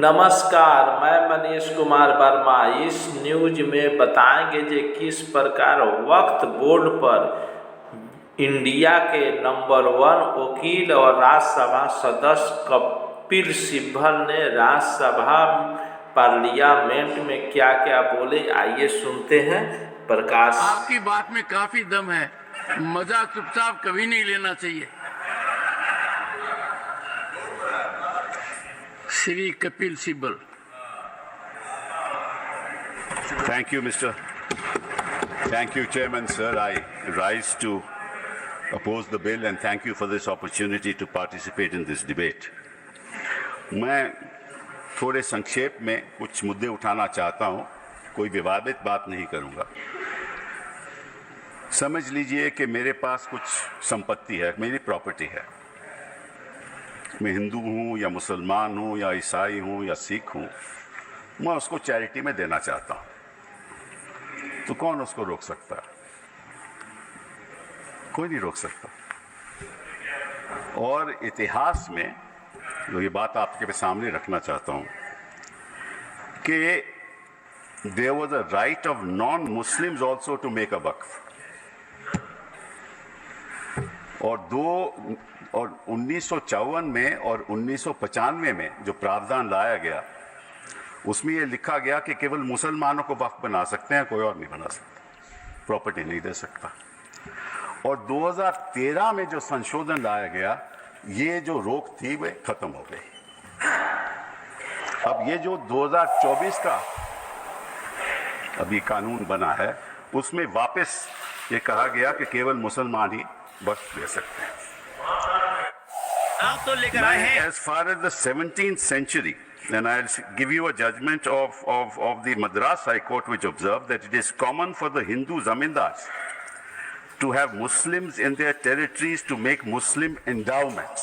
नमस्कार, मैं मनीष कुमार वर्मा। इस न्यूज में बताएंगे कि किस प्रकार वक्फ बोर्ड पर इंडिया के नंबर 1 वकील और राज्यसभा सदस्य कपिल सिब्बल ने राज्यसभा पार्लियामेंट में क्या क्या बोले, आइए सुनते हैं। प्रकाश, आपकी बात में काफी दम है, मजाक चुपचाप कभी नहीं लेना चाहिए। Shri Kapil Sibal. Thank you, Mr. Thank you, Chairman, sir. I rise to oppose the bill and thank you for this opportunity to participate in this debate. मैं थोड़े संक्षेप में कुछ मुद्दे उठाना चाहता हूं, कोई विवादित बात नहीं करूंगा। समझ लीजिए कि मेरे पास कुछ संपत्ति है, मेरी प्रॉपर्टी है। मैं हिंदू हूं या मुसलमान हूं या ईसाई हूं या सिख हूं, मैं उसको चैरिटी में देना चाहता हूं, तो कौन उसको रोक सकता है? कोई नहीं रोक सकता। और इतिहास में जो ये बात आपके सामने रखना चाहता हूं कि there was a right of non Muslims also to make a waqf. और 1954 में और 1995 में जो प्रावधान लाया गया, उसमें ये लिखा गया कि केवल मुसलमानों को वक्फ बना सकते हैं, कोई और नहीं बना सकता, प्रॉपर्टी नहीं दे सकता। और 2013 में जो संशोधन लाया गया, ये जो रोक थी वे खत्म हो गई। अब ये जो 2024 का अभी कानून बना है, उसमें वापस ये कहा गया कि केवल मुसलमान ही वक्फ दे सकते हैं। आप तो लेकर आए हैं। As far as the 17th century, and I'll give you a judgment of the Madras High Court, which observed that it is common for the Hindu zamindars to have Muslims in their territories to make Muslim endowments.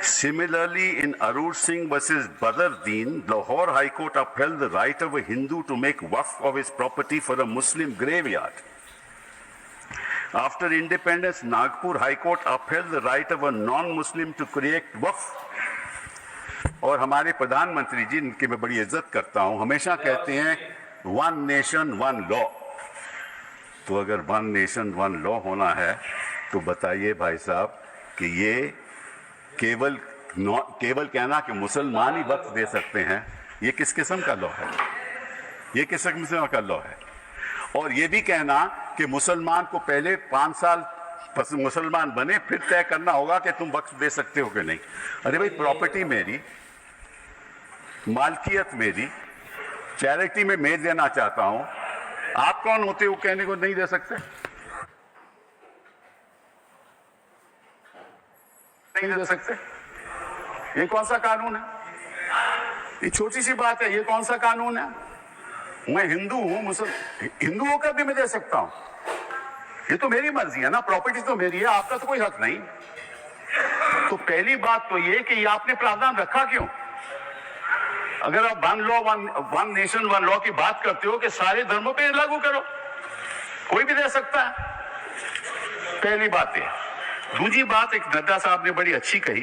Similarly, in Arur Singh versus Badr Deen, Lahore High Court upheld the right of a Hindu to make waqf of his property for a Muslim graveyard. After independence, Nagpur High Court upheld the right of a non-Muslim to create waqf. और हमारे प्रधानमंत्री जी, इनकी मैं बड़ी इज्जत करता हूं, हमेशा कहते हैं 1 नेशन 1 लॉ। तो अगर 1 नेशन 1 लॉ होना है, तो बताइए भाई साहब कि ये केवल कहना कि मुसलमान ही वक्फ दे सकते हैं, ये किस किस्म का लॉ है? ये किस किस्म का लॉ है? और ये भी कहना कि मुसलमान को पहले 5 साल मुसलमान बने, फिर तय करना होगा कि तुम वक्फ दे सकते हो कि नहीं। अरे भाई, प्रॉपर्टी मेरी, मालकियत मेरी, चैरिटी में मैं देना चाहता हूं, आप कौन होते हो कहने को नहीं दे सकते? नहीं दे सकते। ये कौन सा कानून है? ये छोटी सी बात है, ये कौन सा कानून है? मैं हिंदू हूं, हिंदू होकर भी मैं दे सकता हूं। ये तो मेरी मर्जी है ना, प्रॉपर्टी तो मेरी है, आपका तो कोई हक नहीं। तो पहली बात तो ये कि ये आपने प्रावधान रखा क्यों? अगर आप 1 नेशन 1 लॉ की बात करते हो कि सारे धर्मों पे लागू करो, कोई भी दे सकता है। पहली बात है। दूसरी बात, एक नड्डा साहब ने बड़ी अच्छी कही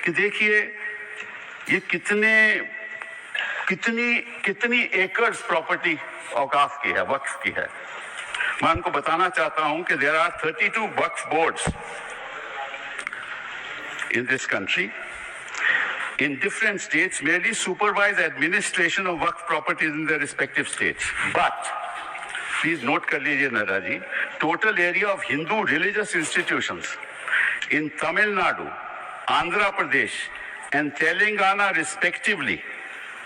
कि देखिए ये कितनी एकर्स प्रॉपर्टी औकाफ की है, वक्फ की है। मैं उनको बताना चाहता हूं कि there are 32 Waqf boards in this country in different states merely supervise administration of waqf properties in their respective states. But please note kar lijiye Nada ji, total area of Hindu religious institutions in Tamil Nadu, Andhra Pradesh and Telangana respectively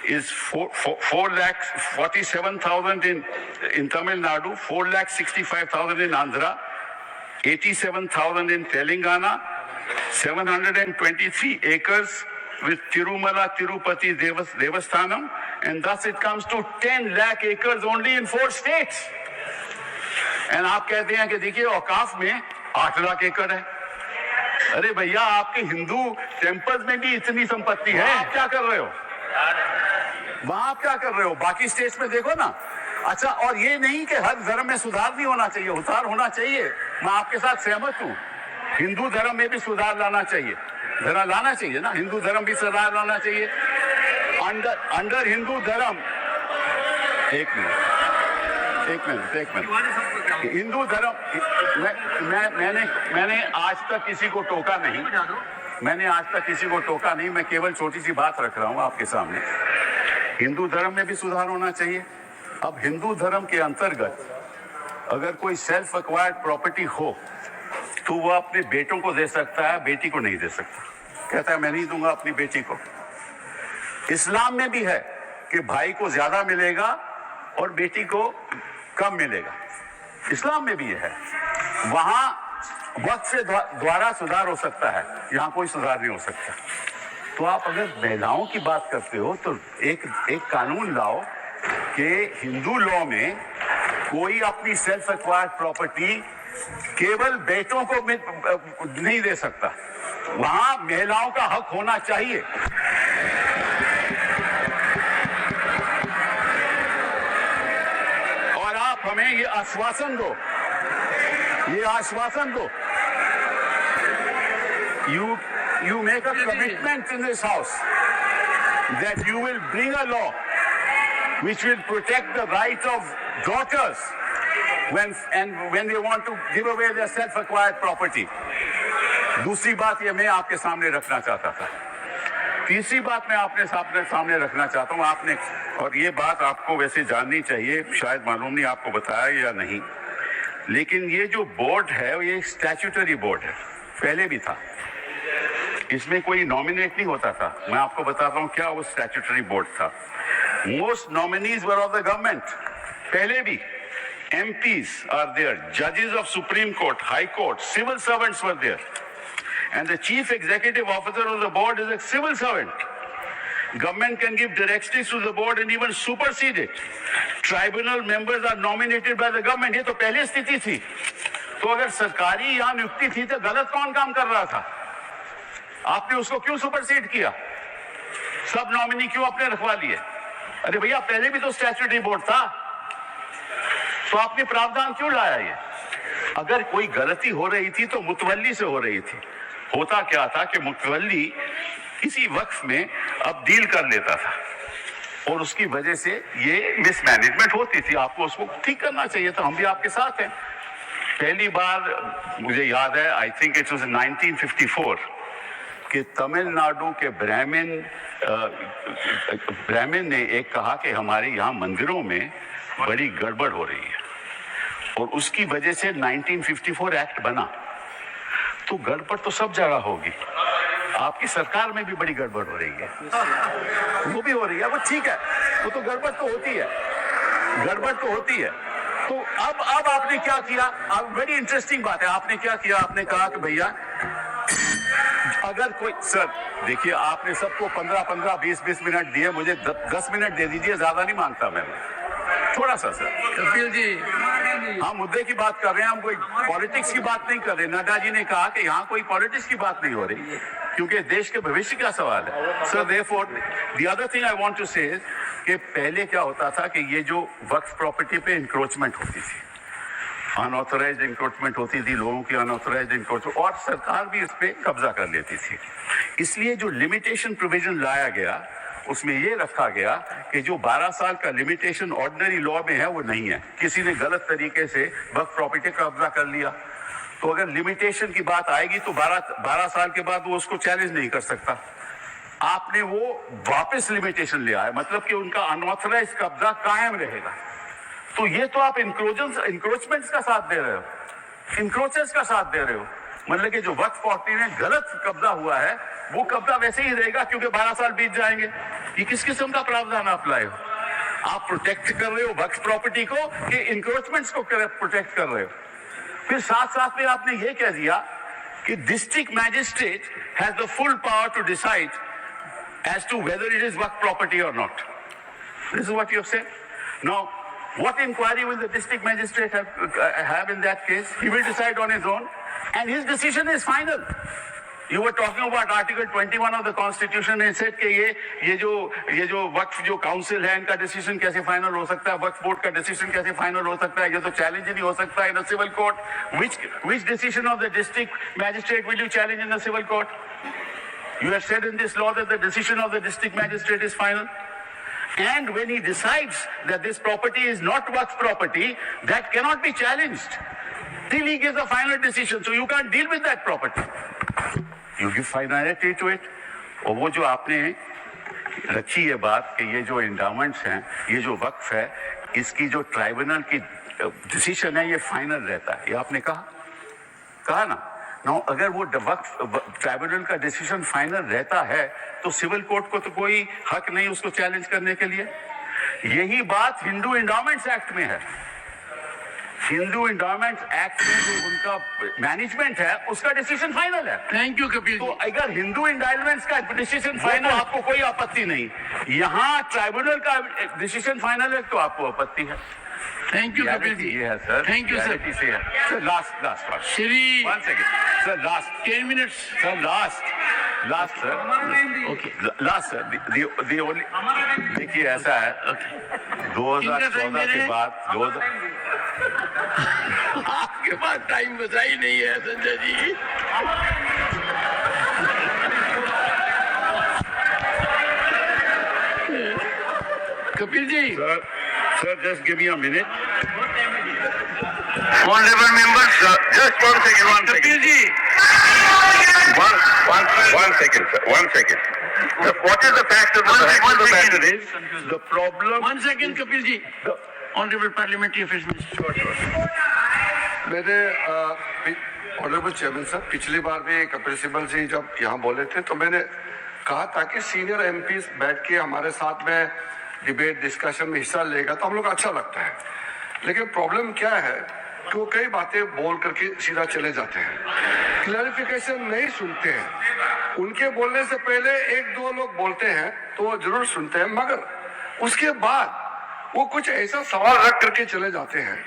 is 4,47,000 in Tamil Nadu, 4,65,000 in Andhra, 87,000 in Telangana, 723 acres with Tirumala Tirupati Devasthanam, and thus it comes to 10 lakh acres only in 4 states. And आप कहते हैं कि देखिए औकाफ में 8 लाख एकड़ है। अरे भैया, आपके हिंदू टेम्पल्स में भी इतनी संपत्ति है, आप क्या कर रहे हो? वहां आप क्या कर रहे हो? बाकी स्टेट्स में देखो ना। अच्छा, और ये नहीं कि हर धर्म में सुधार नहीं होना चाहिए, सुधार होना चाहिए, मैं आपके साथ सहमत हूं। हिंदू धर्म में भी सुधार लाना चाहिए, जरा लाना चाहिए ना, हिंदू धर्म भी सुधार लाना चाहिए। अंडर हिंदू धर्म, एक मिनट, हिंदू धर्म, मैंने आज तक किसी को टोका नहीं, मैं केवल छोटी सी बात रख रहा हूं आपके सामने। हिंदू धर्म में भी सुधार होना चाहिए। अब हिंदू धर्म के अंतर्गत अगर कोई सेल्फ एक्वायर्ड प्रॉपर्टी हो तो वो अपने बेटों को दे सकता है, बेटी को नहीं दे सकता। कहता है मैं नहीं दूंगा अपनी बेटी को। इस्लाम में भी है कि भाई को ज्यादा मिलेगा और बेटी को कम मिलेगा, इस्लाम में भी है। वहां वक्त से द्वारा सुधार हो सकता है, यहां कोई सुधार नहीं हो सकता। तो आप अगर महिलाओं की बात करते हो तो एक कानून लाओ कि हिंदू लॉ में कोई अपनी सेल्फ एक्वायर्ड प्रॉपर्टी केवल बेटों को नहीं दे सकता, वहां महिलाओं का हक होना चाहिए। और आप हमें ये आश्वासन दो, you make a commitment in this house that you will bring a law which will protect the right of daughters when they want to give away their self-acquired property. दूसरी बात ये मैं आपके सामने रखना चाहता था। तीसरी बात मैं आपने सामने रखना चाहता हूँ, आपने, और ये बात आपको वैसे जाननी चाहिए, शायद मालूम नहीं आपको बताया या नहीं, लेकिन ये जो बोर्ड है ये एक स्टैट्यूटरी बोर्ड है, पहले भी था। इसमें कोई नॉमिनेट नहीं होता था। मैं आपको बताता हूँ क्या वो स्टैट्यूटरी बोर्ड था। Most nominees were of the government, पहले भी। MPs are there, judges of Supreme Court, High Court, civil servants were there, and the chief executive officer of the board is a civil servant. Government can give directives to the board and even supersede it. Tribunal members are nominated by the government. ये तो पहले स्थिति थी। तो अगर सरकारी यहाँ नियुक्ति थी तो गलत कौन काम कर रहा था? आपने उसको क्यों सुपरसीड किया? सब नॉमिनी क्यों अपने रखवा लिए? अरे भैया पहले भी तो स्टैट्यूटरी बोर्ड था, तो आपने प्रावधान क्यों लाया ये? अगर कोई गलती हो रही थी तो मुतवल्ली से हो रही थी। होता क्या था कि मुतवल्ली किसी वक्फ में अब डील कर लेता था और उसकी वजह से ये मिसमैनेजमेंट होती थी। आपको उसको ठीक करना चाहिए, तो हम भी आपके साथ हैं। पहली बार मुझे याद है, आई थिंक इट वाज 1954, कि तमिलनाडु के ब्राह्मण ने एक कहा कि हमारे यहाँ मंदिरों में बड़ी गड़बड़ हो रही है, और उसकी वजह से 1954 एक्ट बना। तो गड़बड़ तो सब जगह होगी, आपकी सरकार में भी बड़ी गड़बड़ हो रही है, वो भी हो रही है, वो ठीक है, वो तो गड़बड़ तो होती है, तो अब आपने क्या किया? अब बड़ी इंटरेस्टिंग बात है, आपने क्या किया? आपने कहा कि भैया अगर कोई, सर देखिए, आपने सबको 15-15, 20-20 मिनट दिए, मुझे 10 मिनट दे दीजिए, ज्यादा नहीं मांगता मैं, थोड़ा सा। सर कपिल जी, हम मुद्दे की बात कर रहे हैं, हम कोई पॉलिटिक्स की बात नहीं कर रहे। नड्डा जी ने कहा कि यहाँ कोई पॉलिटिक्स की बात नहीं हो रही, क्योंकि देश के भविष्य का सवाल है। So therefore the other thing I want to say कि पहले क्या होता था कि ये जो वक्फ प्रॉपर्टी पे इंक्रोचमेंट होती थी, अनऑथराइज्ड इंक्रोचमेंट होती थी, लोगों की अनऑथराइज्ड इंक्रोचमेंट, और सरकार भी इस पे कब्जा कर लेती थी। इसलिए जो लिमिटेशन प्रोविजन लाया गया उसमें ये रखा गया कि जो 12 साल का लिमिटेशन ऑर्डिनरी लॉ में है वो नहीं है। किसी ने गलत तरीके से वक्फ प्रॉपर्टी का कब्जा कर लिया तो अगर लिमिटेशन की बात आएगी तो 12 साल के बाद वो उसको चैलेंज नहीं कर सकता। आपने वो वापस लिमिटेशन ले आया, मतलब कि उनका अनऑथराइज्ड कब्जा कायम रहेगा। तो ये तो आप इंक्रोचमेंट्स का साथ दे रहे हो, इंक्रोचर्स का साथ दे रहे हो। मतलब कि जो वक्फ प्रॉपर्टी में गलत कब्जा हुआ है वो कब्जा वैसे ही रहेगा, क्योंकि 12 साल बीत जाएंगे। ये किस किस्म का प्रावधान आप लाए हो? आप प्रोटेक्ट कर रहे हो वक्फ प्रॉपर्टी को कि इंक्रोचमेंट्स को प्रोटेक्ट कर रहे हो? फिर साथ में आपने ये कह दिया कि district magistrate has the full power to decide as to whether it is waqf property और not. This is what you have said. Now what inquiry will the district magistrate have in that case? He will decide on his own and his decision is final. You were talking about Article 21 of the Constitution and said कि ये जो वक्फ जो council है इनका decision कैसे final हो सकता है, वक्फ बोर्ड का डिसीजन कैसे फाइनल हो सकता है, ये तो चैलेंज ही नहीं हो सकता in a civil court. Which decision of the district magistrate will you challenge in the civil court? You have said in this law that the decision of the district magistrate is final. And when he decides that this property is not Waqf property, that cannot be challenged till he gives a final decision. So you can't deal with that property. You give finality to it. और वो जो आपने रखी है बात कि ये जो एंडाउमेंट्स हैं, ये जो वक्फ है, इसकी जो ट्राइब्यूनल की डिसीजन है, ये फाइनल रहता है, ये आपने कहा ना। नाउ अगर वो वक्फ ट्राइब्यूनल का डिसीजन फाइनल रहता है तो सिविल कोर्ट को तो कोई हक नहीं उसको चैलेंज करने के लिए। यही बात हिंदू एंडाउमेंट्स एक्ट में है। हिंदू एंडाउमेंट्स एक्ट में जो उनका मैनेजमेंट है उसका डिसीजन फाइनल है। थैंक यू कपिल तो जी। अगर हिंदू एंडाउमेंट्स का डिसीजन फाइनल आपको कोई आपत्ति नहीं, यहाँ ट्राइब्यूनल का डिसीजन फाइनल है तो आपको आपत्ति है। Thank you Kapil ji. ये है sir. Thank you sir. Sir last Shri 1 second sir, last 10 minutes sir, last sir, okay last sir, the only, देखिए ऐसा है 2014 के बाद आपके पास टाइम बचा ही नहीं है Sanjay ji. Kapil ji Sir, just give me a minute. Honourable members Just 1 second. Kapil ji One second, sir. 1 second. Sir, what is the fact of the matter is the problem. 1 second Kapil ji. Honourable parliamentary affairs minister. मेरे honourable chairman साहब, पिछली बार भी कपिल सिब्बल जी जब यहाँ बोले थे तो मैंने कहा था कि सीनियर एमपी बैठ के हमारे साथ में डिबेट डिस्कशन में हिस्सा लेगा तो हम लोग अच्छा लगता है। लेकिन प्रॉब्लम क्या है कि वो कई बातें बोल करके सीधा चले जाते हैं, क्लैरिफिकेशन नहीं सुनते हैं। उनके बोलने से पहले 1-2 लोग बोलते हैं तो वो जरूर सुनते हैं, मगर उसके बाद वो कुछ ऐसा सवाल रख करके चले जाते हैं,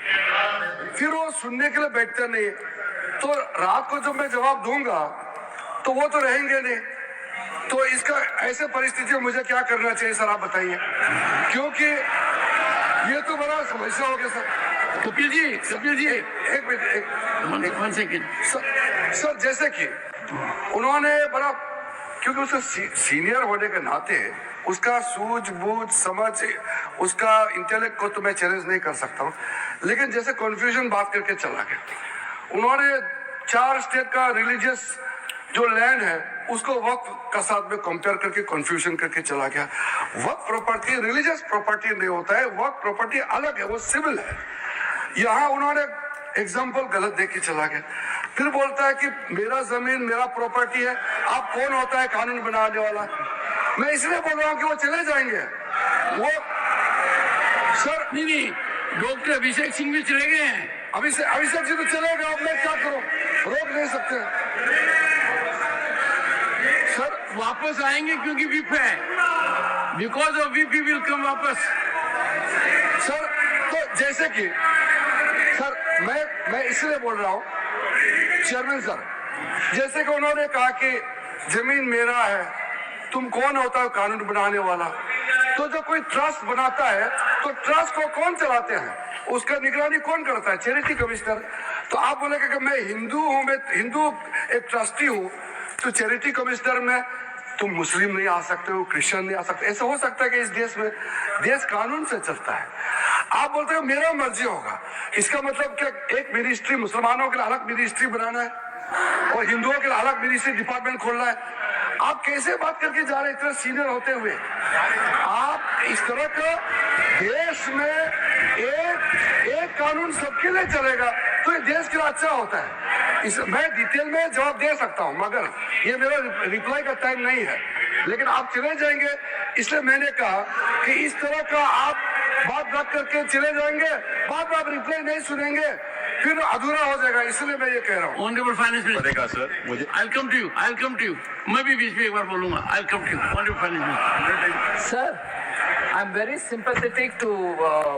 फिर वो सुनने के लिए बैठते नहीं। तो रात को जब मैं जवाब दूंगा तो वो तो रहेंगे नहीं। तो इसका ऐसे परिस्थिति में मुझे क्या करना चाहिए सर, आप बताइए, क्योंकि ये तो बड़ा समस्या हो गया सर। कपिल जी एक मिनट 1 सेकंड सर, जैसे कि उन्होंने बड़ा, क्योंकि उसका सीनियर होने के नाते उसका सूझबूझ समझ, उसका इंटेलेक्ट को तो मैं चैलेंज नहीं कर सकता हूँ, लेकिन जैसे कन्फ्यूजन बात करके चला गया। उन्होंने 4 स्टेट का रिलीजियस जो लैंड है उसको वक्फ का साथ में कंपेयर करके कंफ्यूजन करके चला गया। वक्फ प्रॉपर्टी रिलीजियस प्रॉपर्टी नहीं होता है, वक्फ प्रॉपर्टी अलग है, वो सिविल है। यहाँ उन्होंने एग्जाम्पल गलत देके चला गया। फिर बोलता है कि मेरा जमीन मेरा प्रॉपर्टी है। आप कौन होता है कानून बनाने वाला? मैं इसलिए बोल रहा हूँ कि वो चले जाएंगे। वो सर नहीं, डॉक्टर अभिषेक सिंह भी चले गए हैं। अभिषेक जी तो चले गए, अब मैं क्या करूँ, रोक नहीं सकते सर वापस आएंगे क्योंकि विप है, because of whip will come वापस। सर तो जैसे कि सर मैं इसलिए बोल रहा हूँ चेयरमैन सर, जैसे कि उन्होंने कहा कि जमीन मेरा है, तुम कौन होता है कानून बनाने वाला? तो जो कोई ट्रस्ट बनाता है तो ट्रस्ट को कौन चलाते हैं, उसका निगरानी कौन करता है? Charity commissioner. तो आप बोलेगा कि मैं हिंदू हूँ, मैं हिंदू एक ट्रस्टी हूँ, तो चैरिटी कमिश्नर में तुम मुस्लिम नहीं आ सकते हो, क्रिश्चियन नहीं आ सकते। ऐसा हो सकता है कि इस देश में देश कानून से चलता है। आप बोलते हो मेरा मर्जी होगा, इसका मतलब क्या एक मिनिस्ट्री मुसलमानों के लिए अलग मिनिस्ट्री बनाना है और हिंदुओं के लिए अलग मिनिस्ट्री डिपार्टमेंट खोलना है? आप कैसे बात करके जा रहे हैं इतने सीनियर होते हुए? आप इस तरह का देश में एक कानून सबके लिए चलेगा तो ये देश के लिए अच्छा होता है। मैं डिटेल में जवाब दे सकता हूं, मगर ये मेरा रिप्लाई का टाइम नहीं है। लेकिन आप चले जाएंगे, इसलिए मैंने कहा कि इस तरह का आप बात रख करके चले जाएंगे, बाद में आप रिप्लाई नहीं सुनेंगे, फिर अधूरा हो जाएगा। इसलिए मैं ये कह रहा हूँ। ऑनरेबल फाइनेंस मिनिस्टर सर मुझे आई कम टू यू। मैं भी बीच में एक बार बोलूंगा, I come to you honourable finance minister. Sir, I'm very sympathetic to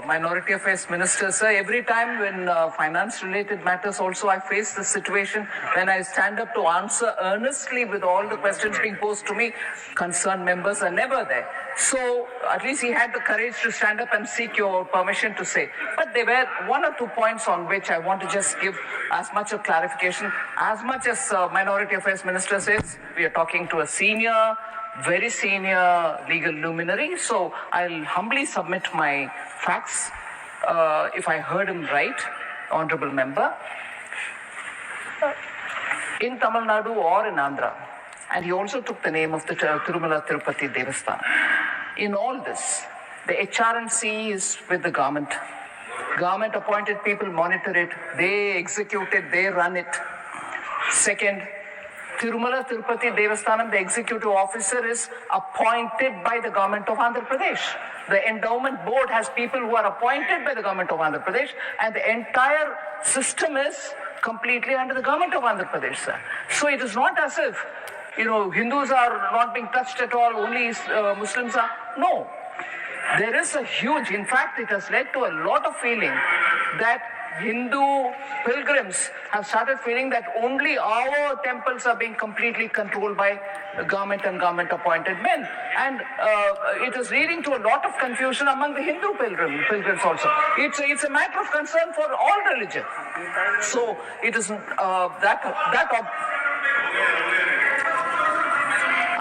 Minority Affairs Minister, sir. Every time when finance-related matters also, I face the situation when I stand up to answer earnestly with all the questions being posed to me, concerned members are never there. So at least he had the courage to stand up and seek your permission to say. But there were one or two points on which I want to just give as much of clarification. As much as Minority Affairs Minister says, we are talking to a senior, very senior legal luminary. So I'll humbly submit my facts. If I heard him right, Honorable Member, in Tamil Nadu or in Andhra, and he also took the name of the Tirumala Tirupati Devasthanam. In all this, the HRNC is with the government. Government appointed people monitor it, they execute it, they run it. Second, Tirumala Tirupati Devasthanam, the executive officer, is appointed by the government of Andhra Pradesh. The endowment board has people who are appointed by the government of Andhra Pradesh, and the entire system is completely under the government of Andhra Pradesh, sir. So it is not as if, Hindus are not being touched at all, only Muslims are. No. There is a huge, in fact, it has led to a lot of feeling that Hindu pilgrims have started feeling that only our temples are being completely controlled by the government and government appointed men. And it is leading to a lot of confusion among the Hindu pilgrims also. It's a matter of concern for all religion. So it is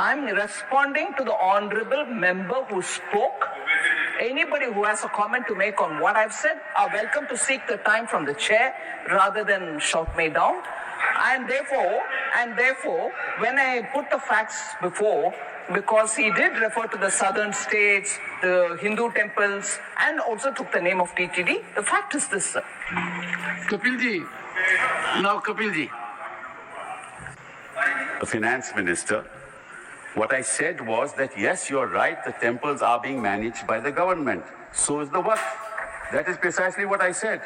I'm responding to the honorable member who spoke. Anybody who has a comment to make on what I've said are welcome to seek the time from the chair rather than shout me down. And therefore, when I put the facts before, because he did refer to the southern states, the Hindu temples, and also took the name of TTD, the fact is this, sir. Kapilji. Now Kapilji. The finance minister, what I said was that yes, you're right, the temples are being managed by the government. So is the Waqf. That is precisely what I said.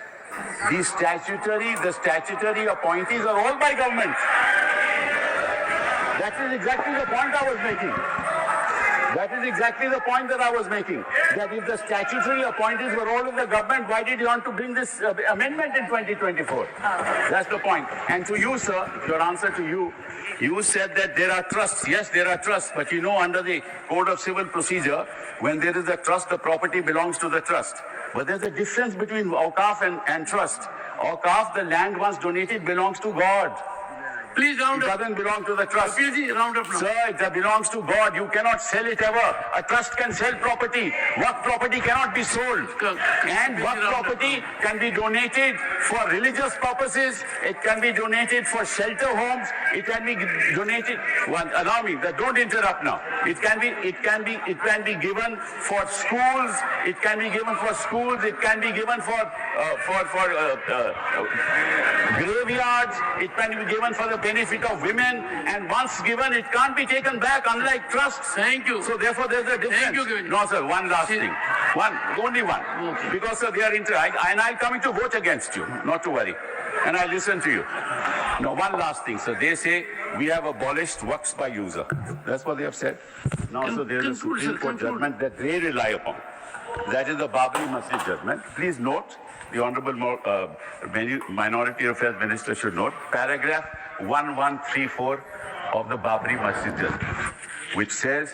The statutory appointees are all by government. That is exactly the point I was making. That if the statutory appointees were all of the government, why did you want to bring this amendment in 2024? That's the point. And to you, sir, your answer to you, you said that there are trusts. Yes, there are trusts. But under the Code of Civil Procedure, when there is a trust, the property belongs to the trust. But there's a difference between Awqaf and trust. Awqaf, the land once donated, belongs to God. Please round It up. doesn't belong to the trust. Kapilji, round up now. Sir, it belongs to God. You cannot sell it ever. A trust can sell property. Waqf property cannot be sold. And waqf property can be donated for religious purposes. It can be donated for shelter homes. It can be donated. Allow me. Don't interrupt now. It can be given for schools. It can be given for schools. It can be given for graveyards. It can be given for the benefit of women, and once given, it can't be taken back, unlike trusts. Thank you. So therefore, there's a difference. Thank you, Governor. No, sir, one last thing. Only one. Okay. Because, sir, they are and I'm coming to vote against you, not to worry. And I listen to you. Now, one last thing, sir. They say we have abolished waqfs by user. That's what they have said. Now, so there is a Supreme Court judgment that they rely upon. That is the Babri Masjid judgment. Please note, the Honorable Minority Affairs Minister should note, paragraph 1134 of the Babri Masjid judgment, which says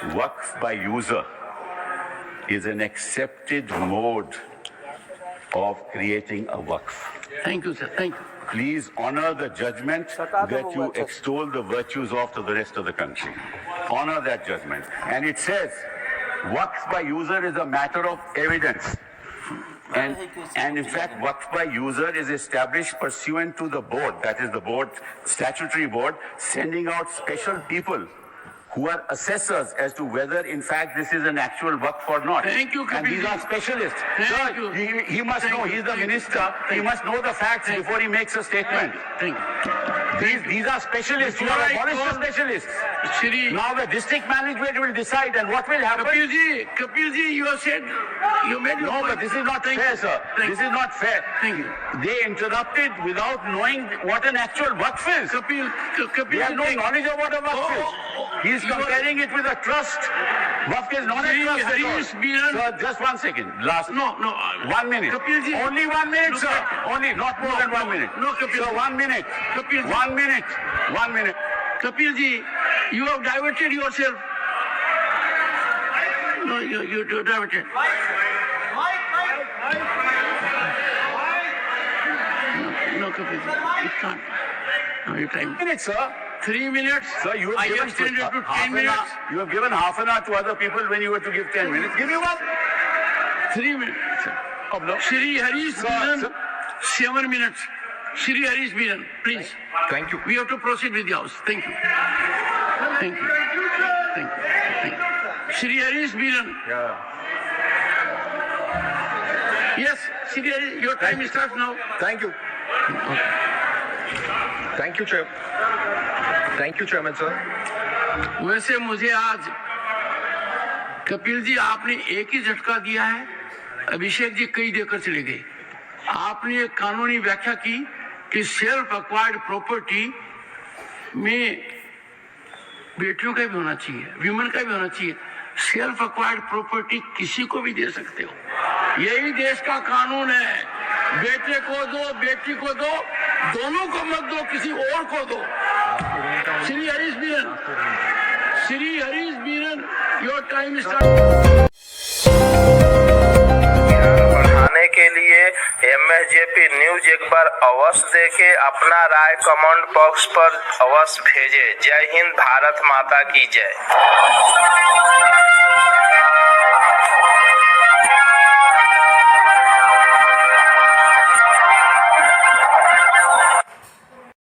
waqf by user is an accepted mode of creating a waqf. Thank you, sir. Thank you. Please honor the judgment that you extol the virtues of to the rest of the country. Honor that judgment. And it says waqf by user is a matter of evidence. And in fact, waqf by user is established pursuant to the board, that is the board, statutory board, sending out special people who are assessors as to whether in fact this is an actual waqf or not. Thank you, And these Kapilji. are specialists. Thank Sir, you. he must Thank know, you. he's the Thank you. minister, he Thank must know the facts Thank before he makes a statement. Thank you. These are specialists, you Before have I abolished the call- specialists. Shri Now the district management will decide, and what will happen? Kapilji, you have said, you made your No, point. but this is not Thank fair, you. sir. Thank This you. is not fair. Thank you. They interrupted without knowing what an actual waqf is. Kapilji, They have no thank you. knowledge of what a waqf Oh, is. He is you are- comparing it with a trust. Waqf is not a Shri trust at all. Harish Biran. Sir, just 1 second. Last. No. 1 minute. Kapil ji. Only 1 minute, No, sir. Kapil. Only, not more than 1 minute. No, Kapil. Sir, 1 minute. Kapil ji. 1 minute. 1 minute. Kapil ji, you have diverted yourself. No, you diverted. No, Kapil ji, you can't. No, your time. Minute, sir. 3 minutes. Sir, you have I given extended to half 10 an minutes. hour. You have given half an hour to other people when you were to give 10 minutes. Give me one. 3 minutes. Oh, no. Shri Harish Sir, Biran, sir. 7 minutes. Shri Harish Biran, please. Thank you. We have to proceed with the house. Thank you. Thank you. Thank you. Thank you. Shri Harish Biran. Yeah. Yes, Shri Harish, your time starts now. Thank you. Thank you, Chair. Thank you, Chairman, sir. वैसे मुझे आज कपिल जी आपने एक ही झटका दिया है, अभिषेक जी कई देकर चले गए। आपने एक कानूनी व्याख्या की कि सेल्फ एक्वायर्ड प्रॉपर्टी में बेटियों का भी होना चाहिए, विमेन का भी होना चाहिए। सेल्फ एक्वायर्ड प्रॉपर्टी किसी को भी दे सकते हो, यही देश का कानून है। बेटे को दो, बेटी को दो, दोनों को मत दो, किसी और को दो। Shri Harish Biran, your time start. बढ़ाने के लिए MSJP न्यूज एक बार अवश्य देखें, अपना राय कमेंट बॉक्स पर अवश्य भेजें। जय हिंद, भारत माता की जय।